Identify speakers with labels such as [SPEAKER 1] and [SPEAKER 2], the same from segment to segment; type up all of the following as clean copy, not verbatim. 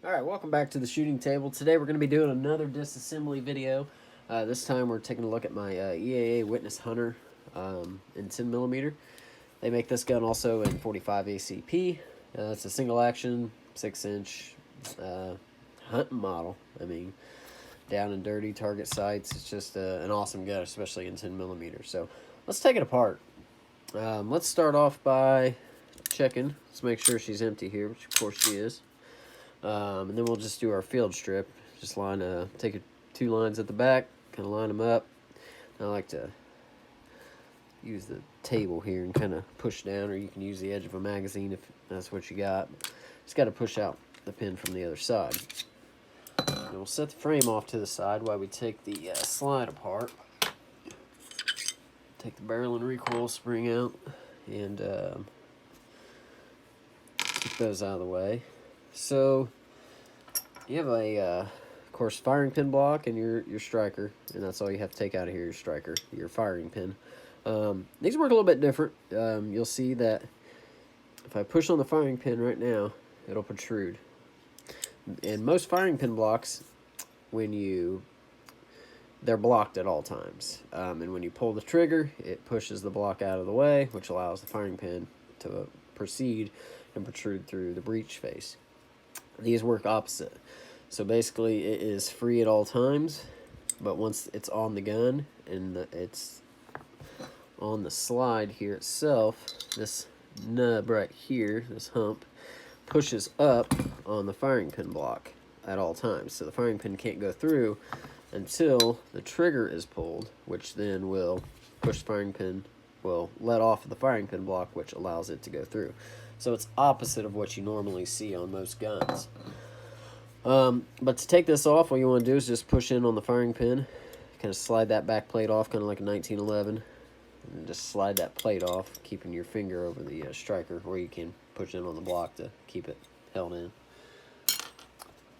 [SPEAKER 1] Alright, welcome back to the shooting table. Today we're going to be doing another disassembly video. This time we're taking a look at my EAA Witness Hunter in 10mm. They make this gun also in 45 ACP. It's a single action, 6-inch hunting model. I mean, down and dirty, target sights. It's just an awesome gun, especially in 10mm. So let's take it apart. Let's start off by checking. Let's make sure she's empty here, which of course she is. And then we'll just do our field strip. Just take two lines at the back, kind of line them up. I like to use the table here and kind of push down, or you can use the edge of a magazine if that's what you got. Just got to push out the pin from the other side. And we'll set the frame off to the side while we take the slide apart. Take the barrel and recoil spring out, and keep those out of the way. So you have of course, firing pin block and your striker, and that's all you have to take out of here, your striker, your firing pin. These work a little bit different. You'll see that if I push on the firing pin right now, it'll protrude. And most firing pin blocks, they're blocked at all times. And when you pull the trigger, it pushes the block out of the way, which allows the firing pin to proceed and protrude through the breech face. These work opposite. So basically it is free at all times, but once it's on the gun and it's on the slide here itself, this nub right here, this hump, pushes up on the firing pin block at all times. So the firing pin can't go through until the trigger is pulled, which then will push the firing pin, will let off of the firing pin block, which allows it to go through. So it's opposite of what you normally see on most guns. But to take this off, what you want to do is just push in on the firing pin, kind of slide that back plate off, kind of like a 1911, and just slide that plate off, keeping your finger over the striker, or you can push in on the block to keep it held in.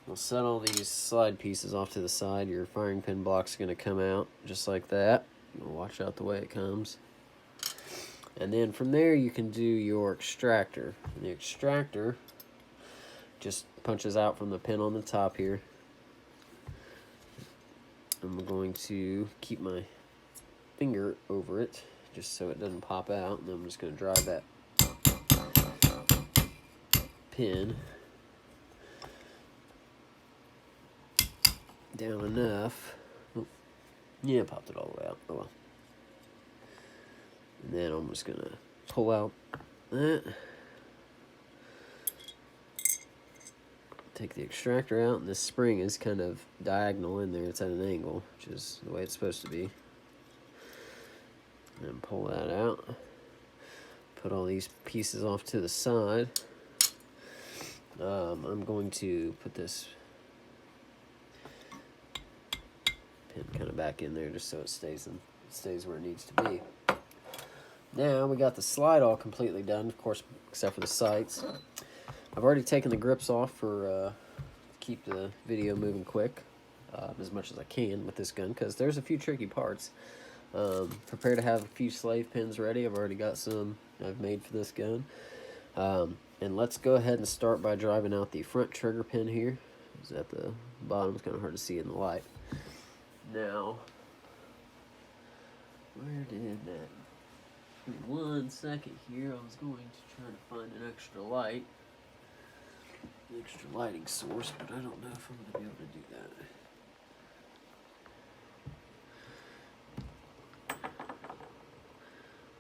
[SPEAKER 1] We'll set all these slide pieces off to the side. Your firing pin block's going to come out just like that. You'll watch out the way it comes. And then from there you can do your extractor. And the extractor just punches out from the pin on the top here. I'm going to keep my finger over it just so it doesn't pop out, and then I'm just going to drive that pin down enough. Oh, yeah, popped it all the way out. Oh well. And then I'm just going to pull out that. Take the extractor out, and this spring is kind of diagonal in there. It's at an angle, which is the way it's supposed to be. And pull that out. Put all these pieces off to the side. I'm going to put this pin kind of back in there just so it stays where it needs to be. Now we got the slide all completely done, of course, except for the sights. I've already taken the grips off for keep the video moving quick as much as I can with this gun, because there's a few tricky parts. Prepare to have a few slave pins ready. I've already got some I've made for this gun. And let's go ahead and start by driving out the front trigger pin here. It's at the bottom. It's kind of hard to see in the light. Now, where did that... 1 second here. I was going to try to find an extra light. An extra lighting source, but I don't know if I'm going to be able to do that.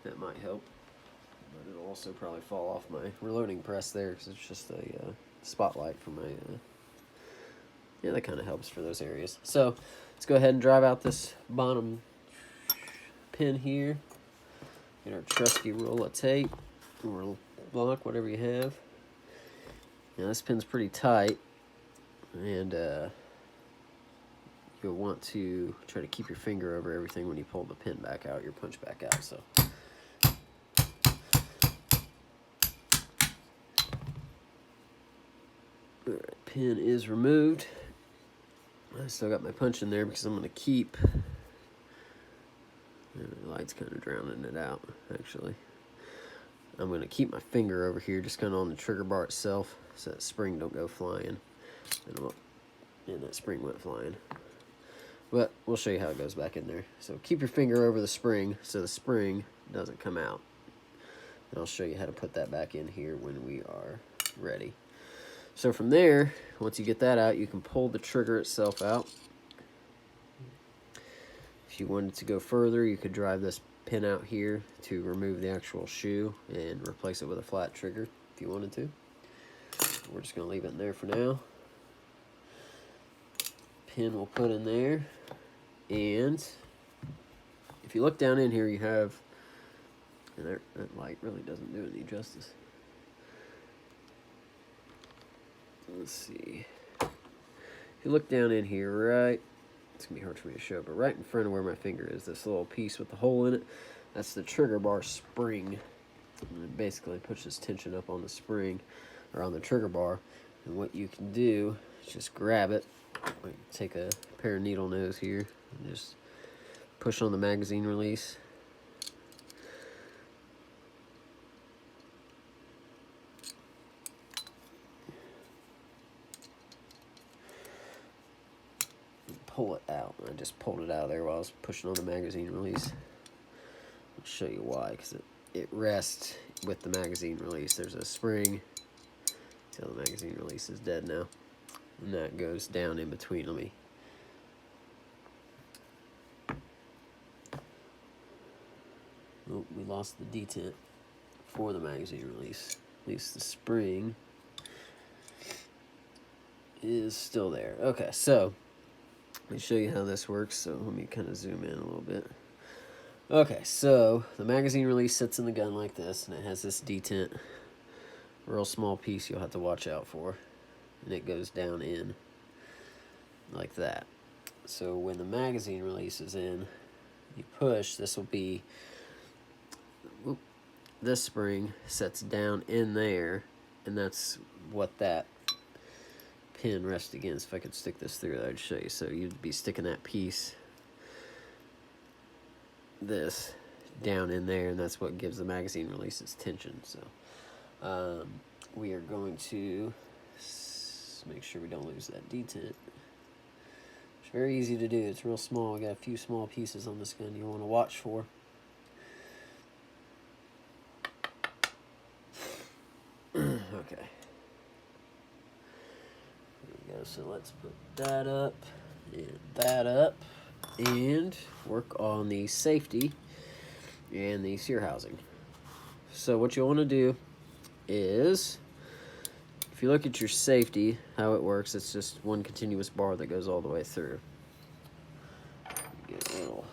[SPEAKER 1] That might help, but it'll also probably fall off my reloading press there, because it's just a spotlight for my... yeah, that kind of helps for those areas. So let's go ahead and drive out this bottom pin here. Get our trusty roll of tape, or block, whatever you have. Now this pin's pretty tight, and you'll want to try to keep your finger over everything when you pull the pin back out, your punch back out. So alright, pin is removed. I still got my punch in there because I'm going to keep... the light's kind of drowning it out, actually. I'm going to keep my finger over here just kind of on the trigger bar itself so that spring don't go flying. And that spring went flying. But we'll show you how it goes back in there. So keep your finger over the spring so the spring doesn't come out. And I'll show you how to put that back in here when we are ready. So from there, once you get that out, you can pull the trigger itself out. If you wanted to go further, you could drive this pin out here to remove the actual shoe and replace it with a flat trigger if you wanted to. We're just going to leave it in there for now. Pin we'll put in there. And if you look down in here, you have, and that light really doesn't do any justice. Let's see. If you look down in here, right, it's going to be hard for me to show, but right in front of where my finger is, this little piece with the hole in it, that's the trigger bar spring. And it basically pushes tension up on the spring, or on the trigger bar. And what you can do is just grab it, like take a pair of needle nose here, and just push on the magazine release. Pull it out. I just pulled it out of there while I was pushing on the magazine release. I'll show you why, because it rests with the magazine release. There's a spring. See how the magazine release is dead now. And that goes down in between. Let me. Oh, we lost the detent for the magazine release. At least the spring is still there. Okay, so let me show you how this works. So let me kind of zoom in a little bit. Okay, so the magazine release sits in the gun like this, and it has this detent, a real small piece you'll have to watch out for, and it goes down in like that. So when the magazine release is in, you push, this will be, this spring sets down in there, and that's what that pin rests against. If I could stick this through, I'd show you. So you'd be sticking that piece, this, down in there, and that's what gives the magazine release its tension. So we are going to make sure we don't lose that detent. It's very easy to do. It's real small. We got a few small pieces on this gun you want to watch for. Okay. There we go. So let's put that up and that up and work on the safety and the sear housing. So what you'll want to do is, if you look at your safety, how it works, it's just one continuous bar that goes all the way through. Get a little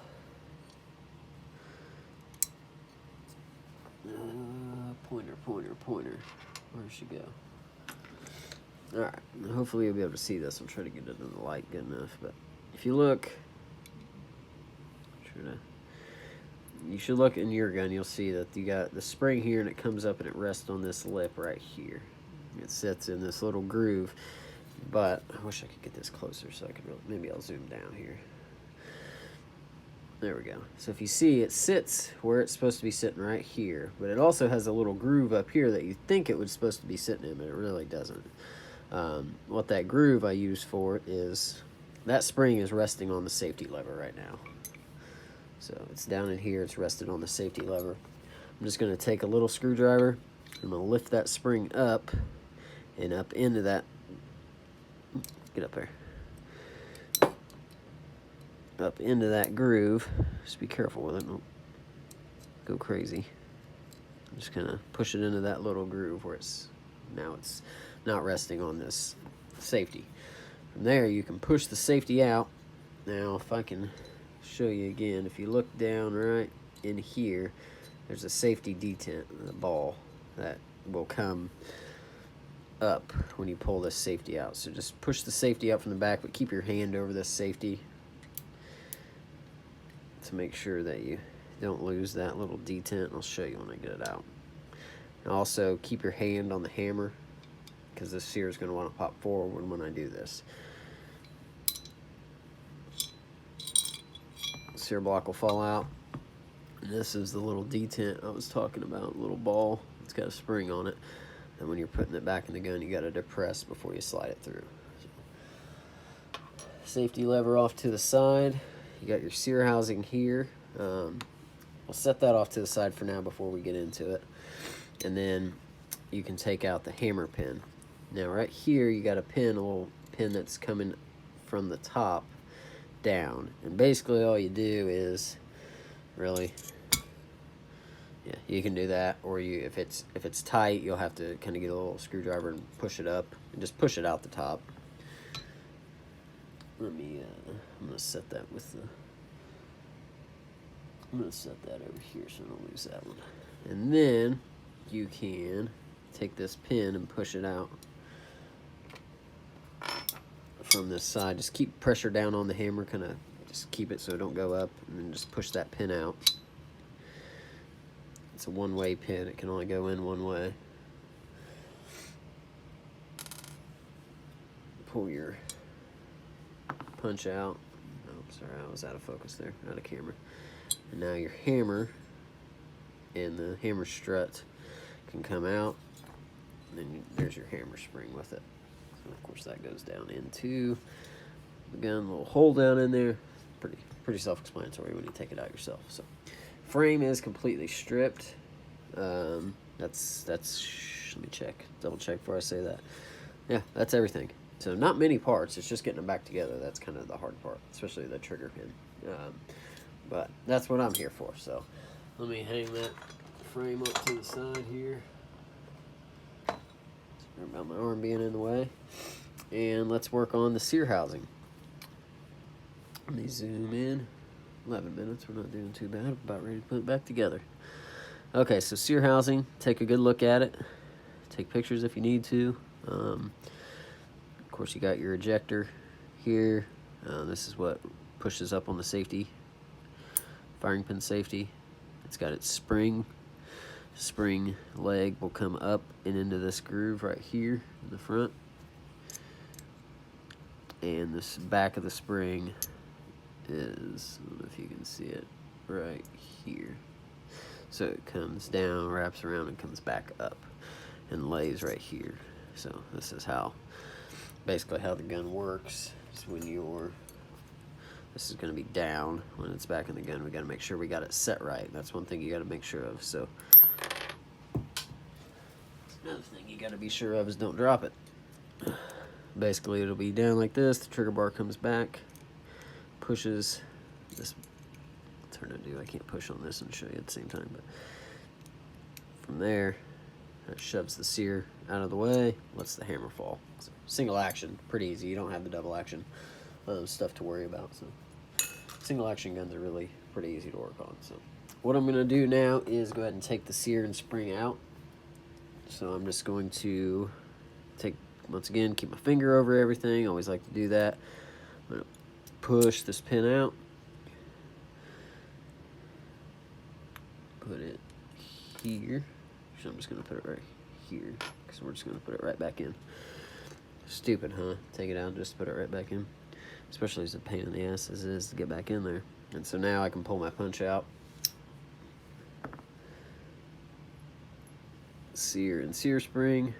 [SPEAKER 1] pointer. Where'd she go? Alright, hopefully you'll be able to see this. I'll try to get it in the light good enough. But if you look, you should look in your gun, you'll see that you got the spring here, and it comes up and it rests on this lip right here. It sits in this little groove, but I wish I could get this closer so I could really, maybe I'll zoom down here. There we go. So if you see, it sits where it's supposed to be sitting right here, but it also has a little groove up here that you think it was supposed to be sitting in, but it really doesn't. What that groove I use for is, that spring is resting on the safety lever right now. So it's down in here, it's rested on the safety lever. I'm just going to take a little screwdriver, I'm going to lift that spring up and up into that, get up there, up into that groove. Just be careful with it, don't go crazy. I'm just kind of push it into that little groove where it's not resting on this safety. From there you can push the safety out. Now if I can show you again, if you look down right in here, there's a safety detent, the ball that will come up when you pull this safety out. So just push the safety out from the back, but keep your hand over this safety to make sure that you don't lose that little detent. I'll show you when I get it out. And also keep your hand on the hammer, because this sear is going to want to pop forward when I do this. Sear block will fall out. And this is the little detent I was talking about, little ball. It's got a spring on it. And when you're putting it back in the gun, you got to depress before you slide it through. safety lever off to the side. You got your sear housing here. We'll set that off to the side for now before we get into it. And then you can take out the hammer pin. Now right here you got a little pin that's coming from the top down. And basically all you do is really, yeah, you can do that, or if it's tight, you'll have to kind of get a little screwdriver and push it up, and just push it out the top. I'm gonna set that I'm gonna set that over here so I don't lose that one. And then you can take this pin and push it out from this side. Just keep pressure down on the hammer, kind of just keep it so it don't go up, and then just push that pin out. It's a one-way pin. It can only go in one way. Pull your punch out. Oh, sorry, I was out of focus there, out of camera. And now your hammer and the hammer strut can come out, and then there's your hammer spring with it. So of course that goes down into the gun, little hole down in there. Pretty self-explanatory when you take it out yourself. So frame is completely stripped. That's let me double check before I say that. Yeah, that's everything. So not many parts, it's just getting them back together. That's kind of the hard part, especially the trigger pin. But that's what I'm here for. So let me hang that frame up to the side here. Sorry about my arm being in the way. And let's work on the sear housing. Let me zoom in. 11 minutes, we're not doing too bad. I'm about ready to put it back together. Okay, so sear housing, take a good look at it. Take pictures if you need to. Of course, you got your ejector here. This is what pushes up on the safety, firing pin safety. It's got its spring leg will come up and into this groove right here in the front. And this back of the spring is, I don't know if you can see it, right here. So it comes down, wraps around, and comes back up and lays right here. So this is basically how the gun works. Is when this is going to be down when it's back in the gun. We got to make sure we got it set right. That's one thing you got to make sure of. So another thing you got to be sure of is don't drop it. Basically it'll be down like this. The trigger bar comes back, pushes this. It's hard to do. I can't push on this and show you at the same time, but from there that shoves the sear out of the way, lets the hammer fall. So single action, pretty easy. You don't have the double action stuff to worry about. So single action guns are really pretty easy to work on. So what I'm going to do now is go ahead and take the sear and spring out. So I'm just going to once again, keep my finger over everything. Always like to do that. I'm going to push this pin out. Put it here. So I'm just going to put it right here, because we're just going to put it right back in. Stupid, huh? Take it out and just put it right back in. Especially as a pain in the ass as it is to get back in there. And so now I can pull my punch out. Sear and sear spring.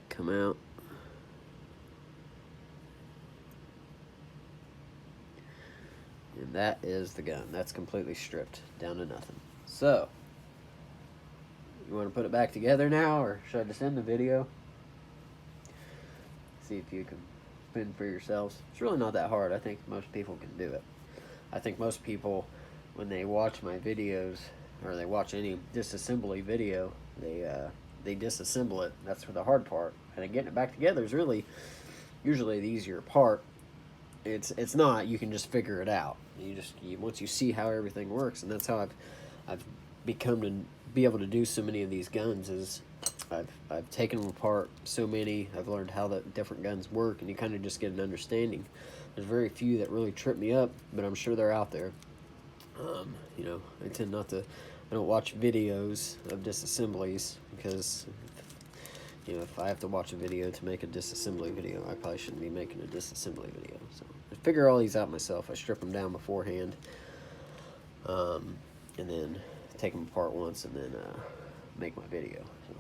[SPEAKER 1] Come out. And that is the gun. That's completely stripped down to nothing. So, you want to put it back together now, or should I just end the video? See if you can spin for yourselves. It's really not that hard. I think most people can do it. I think most people, when they watch my videos, or they watch any disassembly video, they disassemble it. That's the hard part. And then getting it back together is really usually the easier part. It's not. You can just figure it out. Once you see how everything works, and that's how I've become to be able to do so many of these guns. Is I've taken them apart so many. I've learned how the different guns work, and you kind of just get an understanding. There's very few that really trip me up, but I'm sure they're out there. I tend not to. I don't watch videos of disassemblies because, if I have to watch a video to make a disassembly video, I probably shouldn't be making a disassembly video. So I figure all these out myself. I strip them down beforehand, and then take them apart once, and then make my video. So,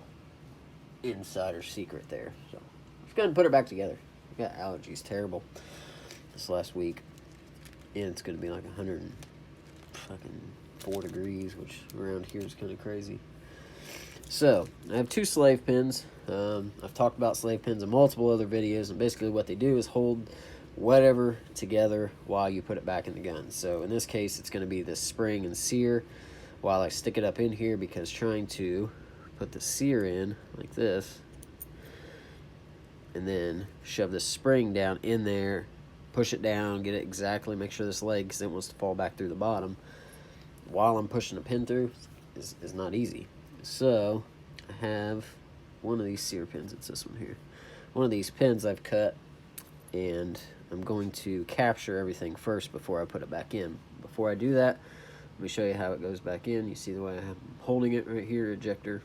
[SPEAKER 1] insider secret there. So let's go ahead and put it back together. I got allergies terrible this last week, and it's gonna be like 104 degrees, which around here is kind of crazy. So I have 2 slave pins. I've talked about slave pins in multiple other videos, and basically what they do is hold whatever together while you put it back in the gun. So in this case, it's going to be this spring and sear while I stick it up in here, because trying to put the sear in like this and then shove the spring down in there, push it down, get it exactly, make sure this leg, because it wants to fall back through the bottom while I'm pushing a pin through, is not easy. So I have one of these sear pins. It's this one here. One of these pins I've cut, and I'm going to capture everything first before I put it back in. Before I do that, let me show you how it goes back in. You see the way I'm holding it right here, ejector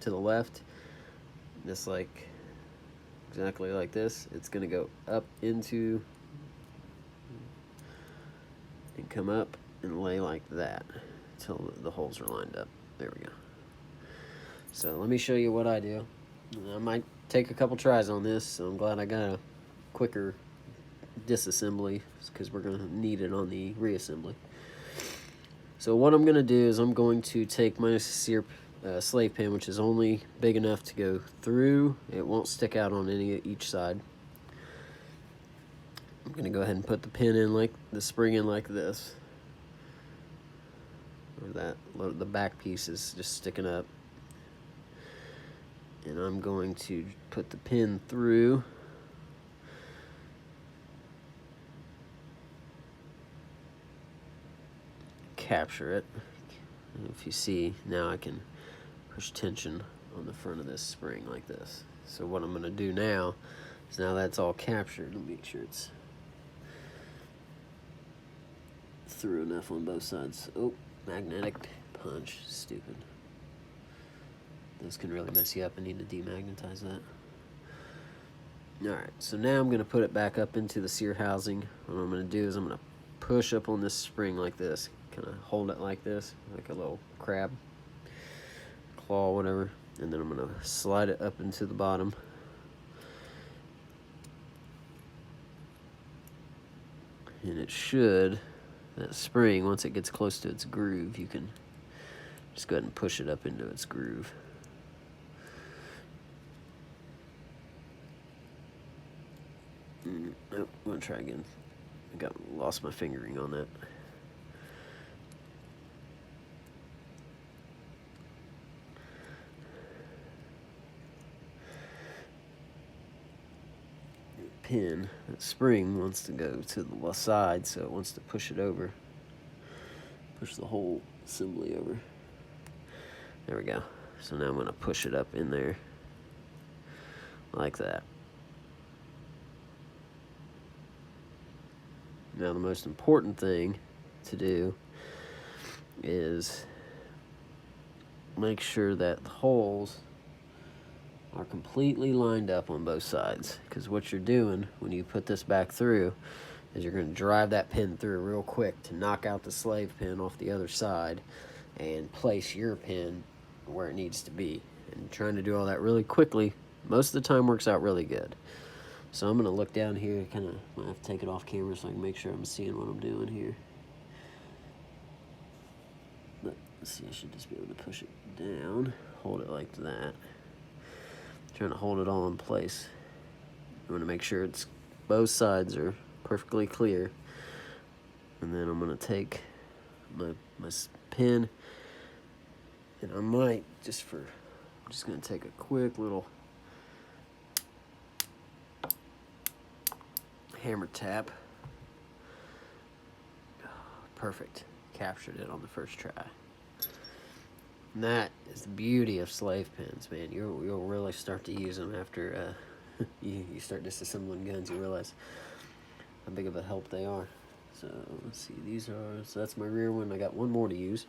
[SPEAKER 1] to the left, just like exactly like this. It's going to go up into and come up and lay like that until the holes are lined up. There we go. So let me show you what I do. I might take a couple tries on this, so I'm glad I got a quicker disassembly, because we're going to need it on the reassembly. So what I'm going to do is I'm going to take my sear slave pin, which is only big enough to go through. It won't stick out on each side. I'm going to go ahead and put the pin in, like the spring in like this. Or that, the back piece is just sticking up. And I'm going to put the pin through. Capture it. And if you see, now I can push tension on the front of this spring like this. So what I'm going to do now is, now that's all captured, let me make sure it's through enough on both sides. Oh, magnetic punch, stupid. Those can really mess you up. I need to demagnetize that. Alright, so now I'm going to put it back up into the sear housing. What I'm going to do is I'm going to push up on this spring like this, kind of hold it like this, like a little crab claw, whatever, and then I'm going to slide it up into the bottom. And it should, that spring, once it gets close to its groove, you can just go ahead and push it up into its groove. Oh, I'm going to try again. I lost my fingering on that. Pin, that spring wants to go to the side, so it wants to push it over. Push the whole assembly over. There we go. So now I'm going to push it up in there like that. Now the most important thing to do is make sure that the holes are completely lined up on both sides, because what you're doing when you put this back through is you're going to drive that pin through real quick to knock out the slave pin off the other side and place your pin where it needs to be. And trying to do all that really quickly most of the time works out really good. So I'm going to look down here, kind of might have to take it off camera so I can make sure I'm seeing what I'm doing here. But let's see, I should just be able to push it down, hold it like that. Trying to hold it all in place. I'm going to make sure it's both sides are perfectly clear. And then I'm going to take my pin, and I might I'm just going to take a quick little hammer tap. Perfect. Captured it on the first try. And that is the beauty of slave pins, man. You'll really start to use them after you start disassembling guns. You realize how big of a help they are. So let's see, so that's my rear one. I got one more to use.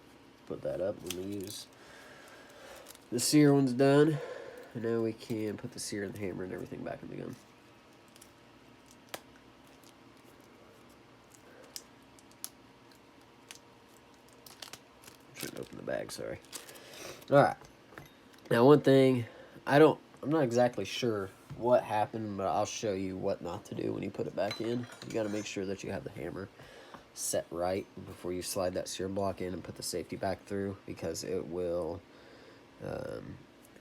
[SPEAKER 1] Put that up when we use the sear one's done. And now we can put the sear and the hammer and everything back in the gun. I'm trying to open the bag, sorry. Alright. Now one thing, I don't I'm not exactly sure what happened, but I'll show you what not to do when you put it back in. You got to make sure that you have the hammer set right before you slide that sear block in and put the safety back through, because it will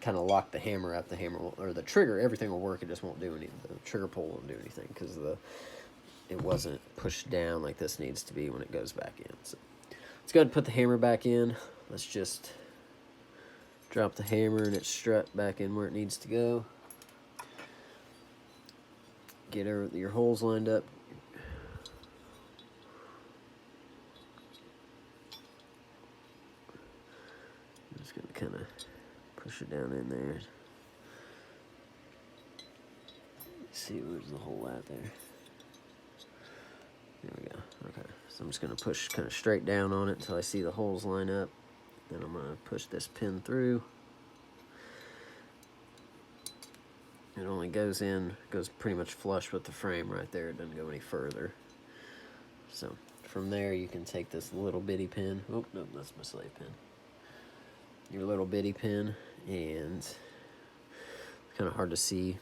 [SPEAKER 1] kind of lock the hammer up. The hammer will, or the trigger, everything will work. It just won't do anything. The trigger pull won't do anything because it wasn't pushed down like this needs to be when it goes back in. So let's go ahead and put the hammer back in. Let's just drop the hammer and its strut back in where it needs to go. Get your holes lined up. I'm just going to kind of push it down in there. See where's the hole at there. There we go. Okay, so I'm just going to push kind of straight down on it until I see the holes line up. Then I'm going to push this pin through. It only goes pretty much flush with the frame right there. It doesn't go any further. So from there you can take this little bitty pin. Oh, no, that's my slave pin. Your little bitty pin, and it's kind of hard to see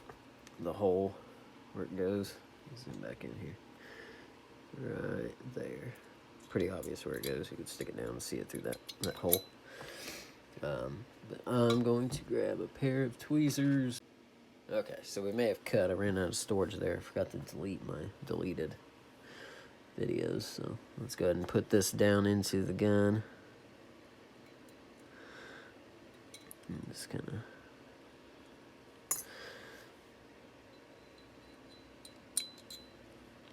[SPEAKER 1] the hole where it goes. Zoom back in here. Right there. Pretty obvious where it goes. You can stick it down and see it through that hole. But I'm going to grab a pair of tweezers. Okay, so we may have cut. I ran out of storage there. I forgot to delete my deleted videos. So let's go ahead and put this down into the gun. And just kind of...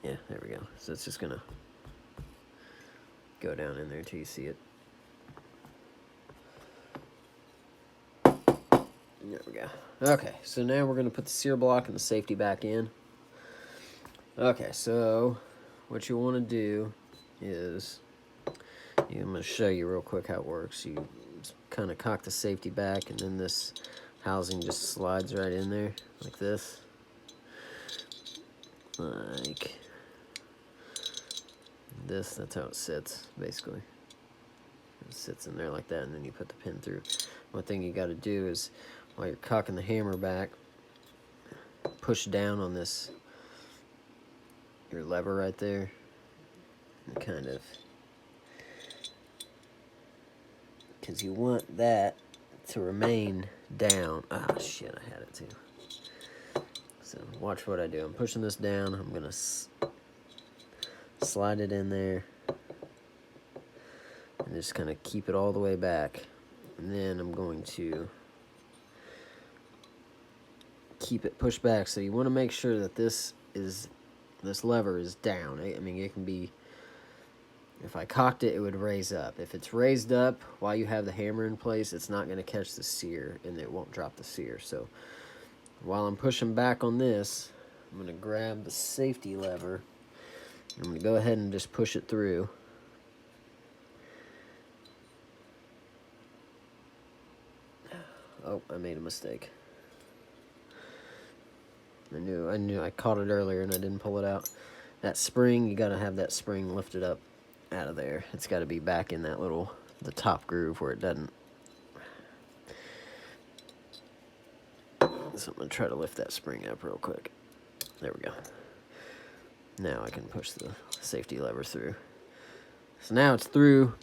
[SPEAKER 1] Yeah, there we go. So it's just going to go down in there until you see it. There we go. Okay, so now we're going to put the sear block and the safety back in. Okay, so what you want to do is, I'm going to show you real quick how it works. You kind of cock the safety back, and then this housing just slides right in there like this. Like this, that's how it sits, basically. It sits in there like that, and then you put the pin through. One thing you got to do is, while you're cocking the hammer back, push down on your lever right there, and kind of, because you want that to remain down. Ah, shit, I had it too. So watch what I do. I'm pushing this down. I'm going to slide it in there and just kind of keep it all the way back. And then I'm going to keep it pushed back. So you want to make sure that this lever is down. I mean, it can be, if I cocked it, it would raise up. If it's raised up while you have the hammer in place, it's not going to catch the sear, and it won't drop the sear. So while I'm pushing back on this, I'm going to grab the safety lever. I'm going to go ahead and just push it through. Oh, I made a mistake. I knew I caught it earlier and I didn't pull it out. That spring, you gotta have that spring lifted up out of there. It's gotta be back in that the top groove where it doesn't. So I'm gonna try to lift that spring up real quick. There we go. Now I can push the safety lever through. So now it's through.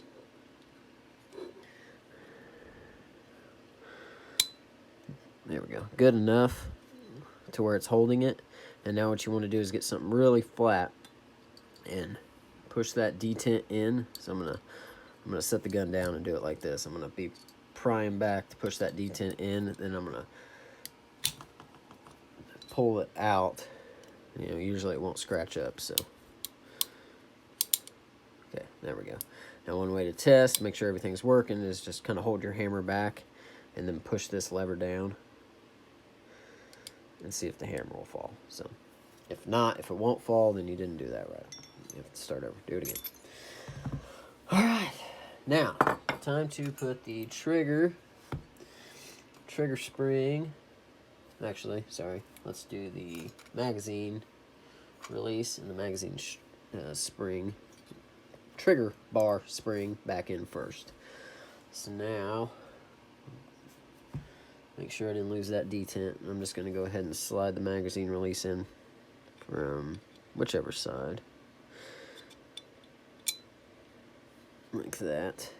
[SPEAKER 1] There we go. Good enough to where it's holding it. And now what you want to do is get something really flat and push that detent in. So I'm gonna set the gun down and do it like this. I'm gonna be prying back to push that detent in, then I'm gonna pull it out. You know, usually it won't scratch up, so. Okay, there we go. Now one way to test, make sure everything's working, is just kind of hold your hammer back and then push this lever down and see if the hammer will fall. So if not, if it won't fall, then you didn't do that right. You have to start over, do it again. All right, now time to put the trigger spring. Actually, sorry, let's do the magazine release and the magazine spring, trigger bar spring back in first. So now, make make sure I didn't lose that detent. I'm just going to go ahead and slide the magazine release in from whichever side. Like that.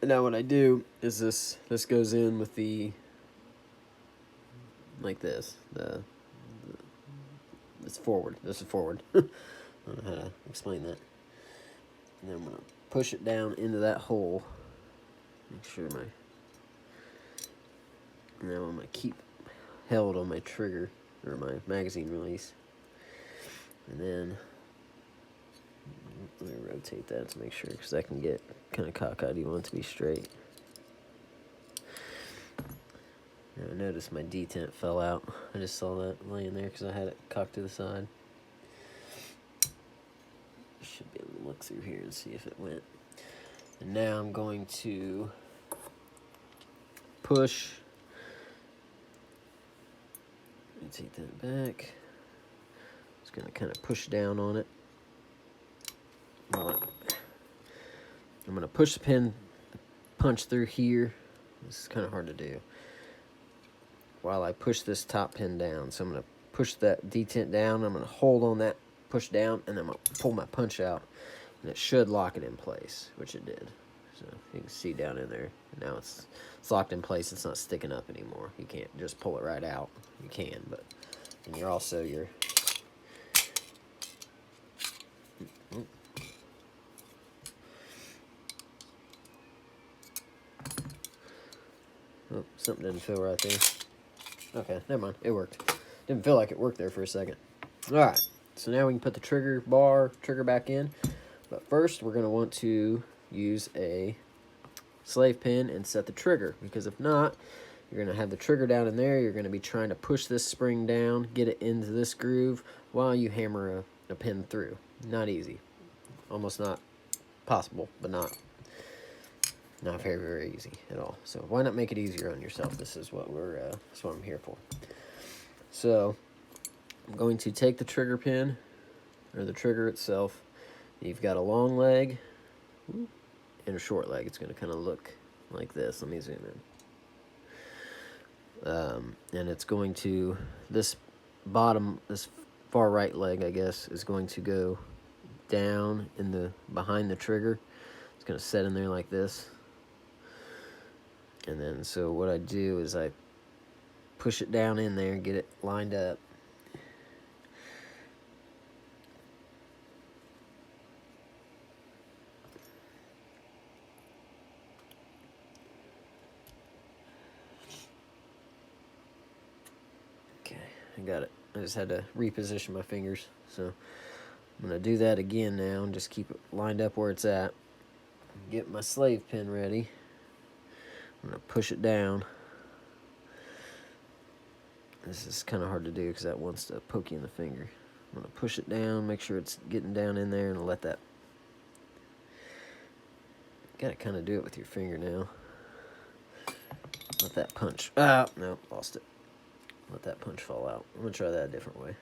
[SPEAKER 1] And now what I do is this goes in with the, like this. It's forward. This is forward. I don't know how to explain that. And then I'm going to push it down into that hole. Make sure now I'm going to keep held on my trigger, or my magazine release. And then, let me rotate that to make sure, because that can get kind of cockeyed. You want it to be straight. Now I noticed my detent fell out. I just saw that laying there because I had it cocked to the side. Should be able to look through here and see if it went. And now I'm going to push. Let me take that back. Just going to kind of push down on it. I'm going to push the pin, punch through here. This is kind of hard to do. While I push this top pin down. So I'm going to push that detent down. I'm going to hold on that, push down, and then I'm going to pull my punch out. And it should lock it in place, which it did. So you can see down in there. Now it's locked in place. It's not sticking up anymore. You can't just pull it right out. You can, but and you're also oh, something didn't feel right there. Okay, never mind. It worked. Didn't feel like it worked there for a second. Alright, so now we can put the trigger back in. But first, we're going to want to use a slave pin and set the trigger. Because if not, you're going to have the trigger down in there. You're going to be trying to push this spring down, get it into this groove, while you hammer a pin through. Not easy. Almost not possible, but not very, very easy at all. So why not make it easier on yourself? This is what that's what I'm here for. So I'm going to take the trigger pin, or the trigger itself. You've got a long leg and a short leg. It's going to kind of look like this. Let me zoom in. And it's going to, this far right leg, I guess, is going to go down behind the trigger. It's going to set in there like this. And then, so what I do is I push it down in there, get it lined up. Okay, I got it. I just had to reposition my fingers. So I'm going to do that again now and just keep it lined up where it's at. Get my slave pin ready. I'm going to push it down. This is kind of hard to do because that wants to poke you in the finger. I'm going to push it down, make sure it's getting down in there, and let that... Got to kind of do it with your finger now. Let that punch... Ah, no, lost it. Let that punch fall out. I'm going to try that a different way.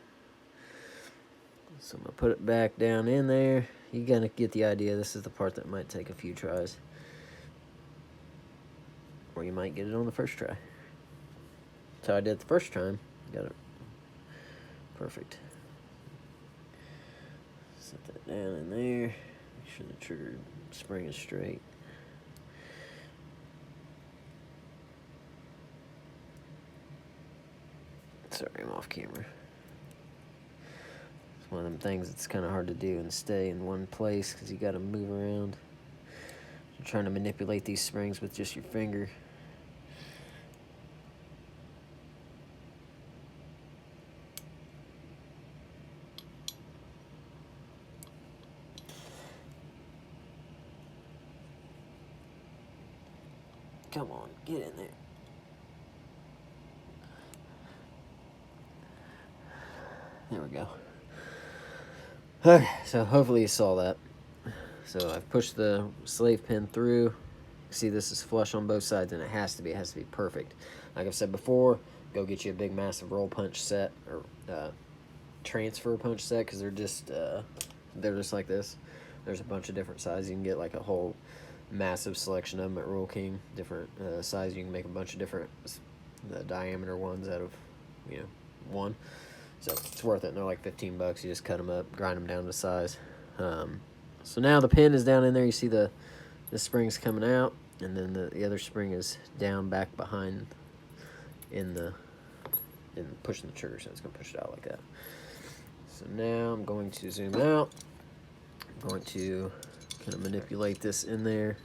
[SPEAKER 1] So I'm going to put it back down in there. You got to get the idea. This is the part that might take a few tries. Or you might get it on the first try. That's how I did it the first time. Got it perfect. Set that down in there. Make sure the trigger spring is straight. Sorry, I'm off camera. It's one of them things that's kind of hard to do and stay in one place because you got to move around. You're trying to manipulate these springs with just your finger. Come on, get in there. There we go. Okay, so hopefully you saw that. So I've pushed the slave pin through. See, this is flush on both sides, and it has to be perfect. Like I've said before, go get you a big, massive roll punch set, or transfer punch set, because they're just like this. There's a bunch of different sizes. You can get like a whole massive selection of them at Royal King. Different size. You can make a bunch of different diameter ones out of, one. So it's worth it. And they're like $15. You just cut them up, grind them down to size. So now the pin is down in there. You see the spring's coming out, and then the other spring is down back behind in pushing the trigger, so it's going to push it out like that. So now I'm going to zoom out. I'm going to kind of manipulate this in there.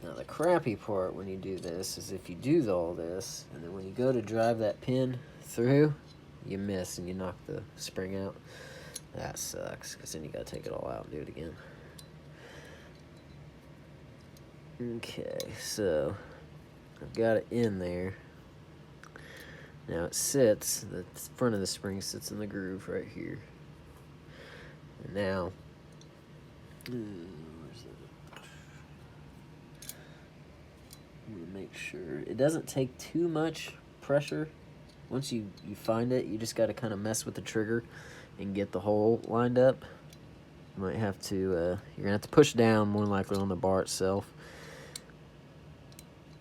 [SPEAKER 1] Now the crappy part when you do this is if you do all this, and then when you go to drive that pin through, you miss and you knock the spring out. That sucks, because then you got to take it all out and do it again. Okay, so I've got it in there. Now it sits, the front of the spring sits in the groove right here. And now, where's that? I'm going to make sure it doesn't take too much pressure. Once you find it, you just got to kind of mess with the trigger and get the hole lined up. You might have to, you're going to have to push down more likely on the bar itself.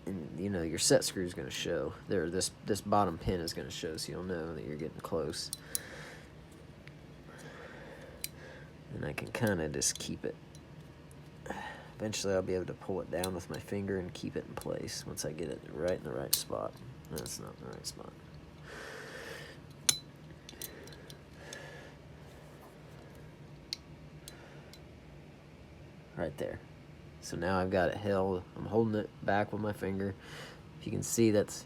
[SPEAKER 1] And, your set screw is going to show. There, this bottom pin is going to show, so you'll know that you're getting close. And I can kind of just keep it. Eventually I'll be able to pull it down with my finger and keep it in place once I get it right in the right spot. That's not the right spot. Right there. So now I've got it held. I'm holding it back with my finger. If you can see, that's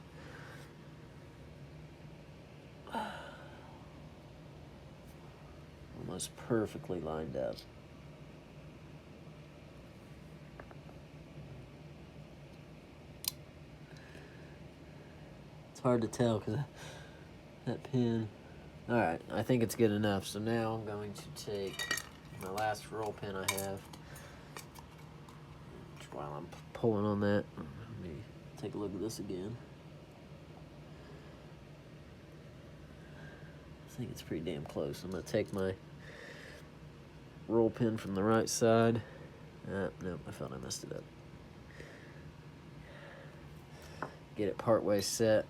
[SPEAKER 1] almost perfectly lined up. It's hard to tell because that pin. Alright, I think it's good enough. So now I'm going to take my last roll pin I have. While I'm pulling on that, let me take a look at this again. I think it's pretty damn close. I'm going to take my roll pin from the right side. Nope, I thought I messed it up. Get it partway set.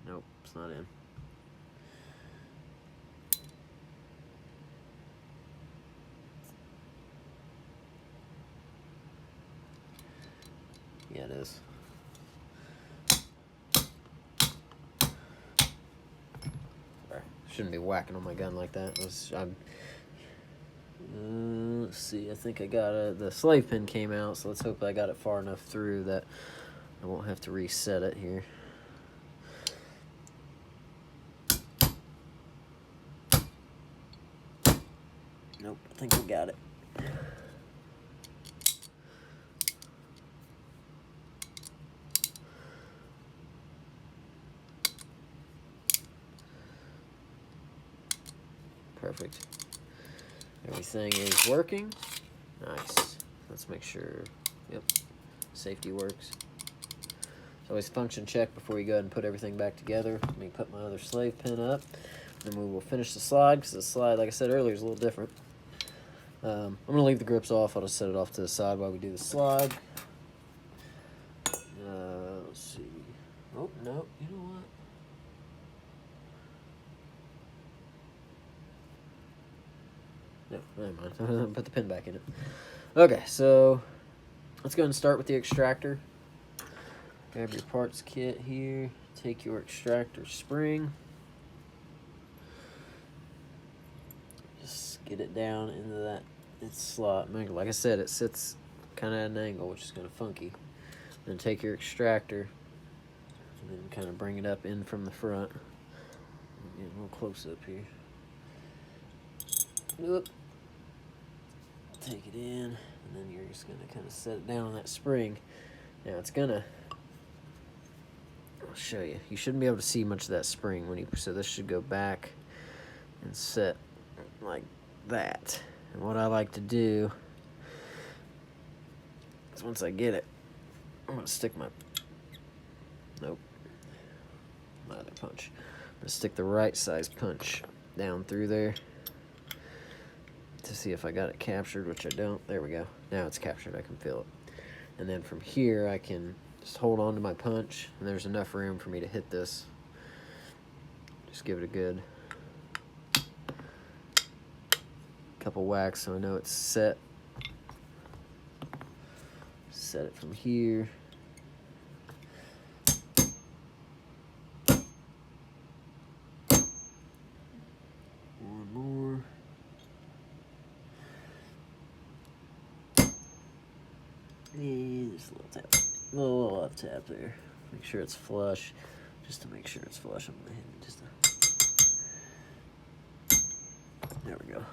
[SPEAKER 1] Nope, it's not in. Yeah, it is. Sorry. Shouldn't be whacking on my gun like that. Let's see, I think I got the slave pin came out, so let's hope I got it far enough through that I won't have to reset it here. Nope, I think we got it. Perfect. Everything is working. Nice. Let's make sure, yep, safety works. It's always function check before you go ahead and put everything back together. Let me put my other slave pin up. Then we will finish the slide, because the slide, like I said earlier, is a little different. I'm going to leave the grips off. I'll just set it off to the side while we do the slide. Let's see. Oh, no, you know what? No, never mind. Put the pin back in it. Okay, so let's go ahead and start with the extractor. Grab your parts kit here. Take your extractor spring. Just get it down into that slot. Like I said, it sits kind of at an angle, which is kind of funky. Then take your extractor and then kind of bring it up in from the front. Get a little close up here. Oop. Take it in, and then you're just going to kind of set it down on that spring. Now it's going to, I'll show you. You shouldn't be able to see much of that spring when you, so this should go back and set like that. And what I like to do is once I get it, I'm going to stick my Nope. My other punch. I'm going to stick the right size punch down through there to see if I got it captured, which I don't. There we go. Now it's captured. I can feel it. And then from here, I can just hold on to my punch, and there's enough room for me to hit this. Just give it a good couple whacks so I know it's set. Set it from here. One more. And just a little tap. A little left tap there. Make sure it's flush. Just to make sure it's flush, I'm gonna hit it just there we go.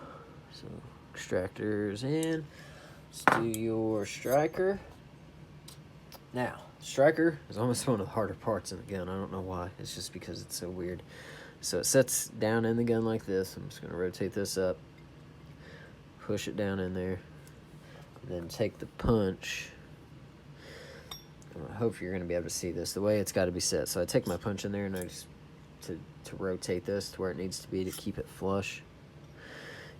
[SPEAKER 1] So extractors in. Let's do your striker. Now, striker is almost one of the harder parts in the gun. I don't know why. It's just because it's so weird. So it sets down in the gun like this. I'm just going to rotate this up. Push it down in there. And then take the punch. I hope you're going to be able to see this. The way it's got to be set. So I take my punch in there and I just to rotate this to where it needs to be to keep it flush.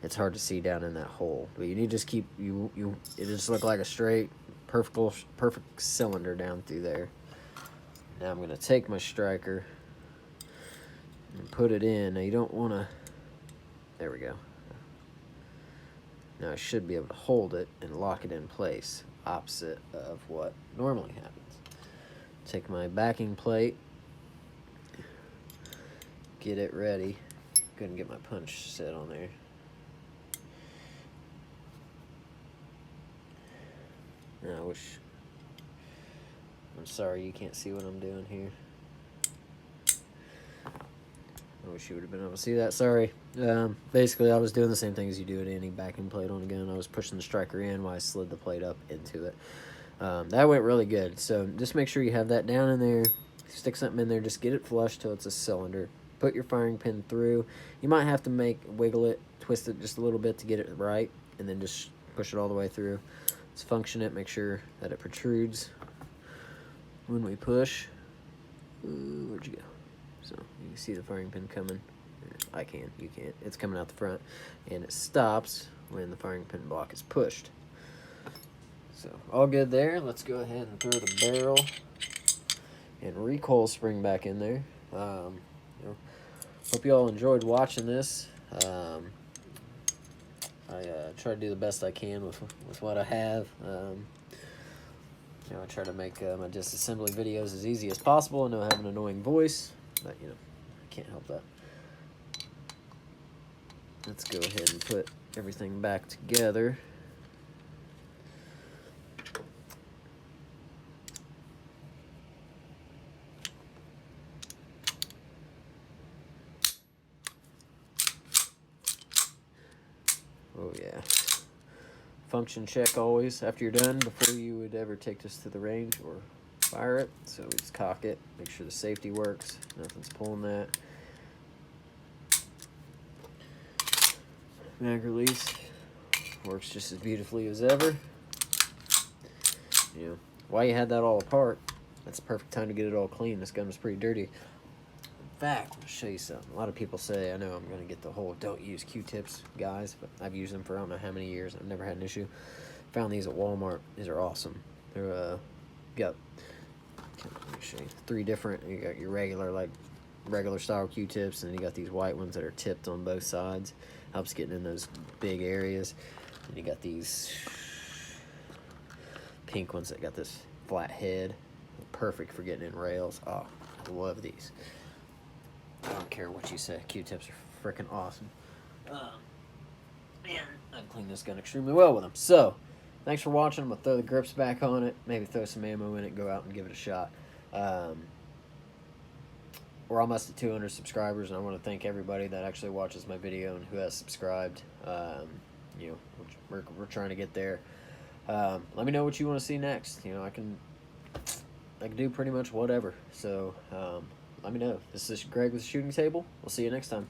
[SPEAKER 1] It's hard to see down in that hole, but you need to just keep it just look like a straight perfect cylinder down through there. Now I'm going to take my striker and put it in. Now you don't want to, there we go. Now I should be able to hold it and lock it in place, opposite of what normally happens. Take my backing plate, get it ready. Go ahead and get my punch set on there. Now, I'm sorry you can't see what I'm doing here. I wish you would have been able to see that. Sorry. Basically, I was doing the same thing as you do at any backing plate on a gun. I was pushing the striker in while I slid the plate up into it. That went really good. So just make sure you have that down in there. Stick something in there. Just get it flush till it's a cylinder. Put your firing pin through. You might have to wiggle it, twist it just a little bit to get it right, and then just push it all the way through. Let's function it, make sure that it protrudes when we push. Ooh, where'd you go? So you can see the firing pin coming. I can, you can't. It's coming out the front, and it stops when the firing pin block is pushed. So all good there. Let's go ahead and throw the barrel and recoil spring back in there. Hope you all enjoyed watching this. I try to do the best I can with what I have. I try to make my disassembly videos as easy as possible. I know I have an annoying voice, but I can't help that. Let's go ahead and put everything back together. Oh yeah. Function check always after you're done before you would ever take this to the range or fire it. So we just cock it, make sure the safety works, nothing's pulling that. Mag release works just as beautifully as ever. While you had that all apart, that's the perfect time to get it all clean. This gun was pretty dirty. In fact, I'll show you something. A lot of people say, I know I'm going to get the whole don't use Q-tips, guys, but I've used them for I don't know how many years. I've never had an issue. Found these at Walmart. These are awesome. They're, let me show you. 3 different, you got your regular style Q-tips, and then you got these white ones that are tipped on both sides. Helps getting in those big areas. And you got these pink ones that got this flat head. Perfect for getting in rails. Oh, I love these. I don't care what you say. Q-tips are freaking awesome. Man, I've cleaned this gun extremely well with them. So, thanks for watching. I'm going to throw the grips back on it. Maybe throw some ammo in it and go out and give it a shot. We're almost at 200 subscribers, and I want to thank everybody that actually watches my video and who has subscribed. We're trying to get there. Let me know what you want to see next. I can do pretty much whatever. So, let me know. This is Greg with the Shooting Table. We'll see you next time.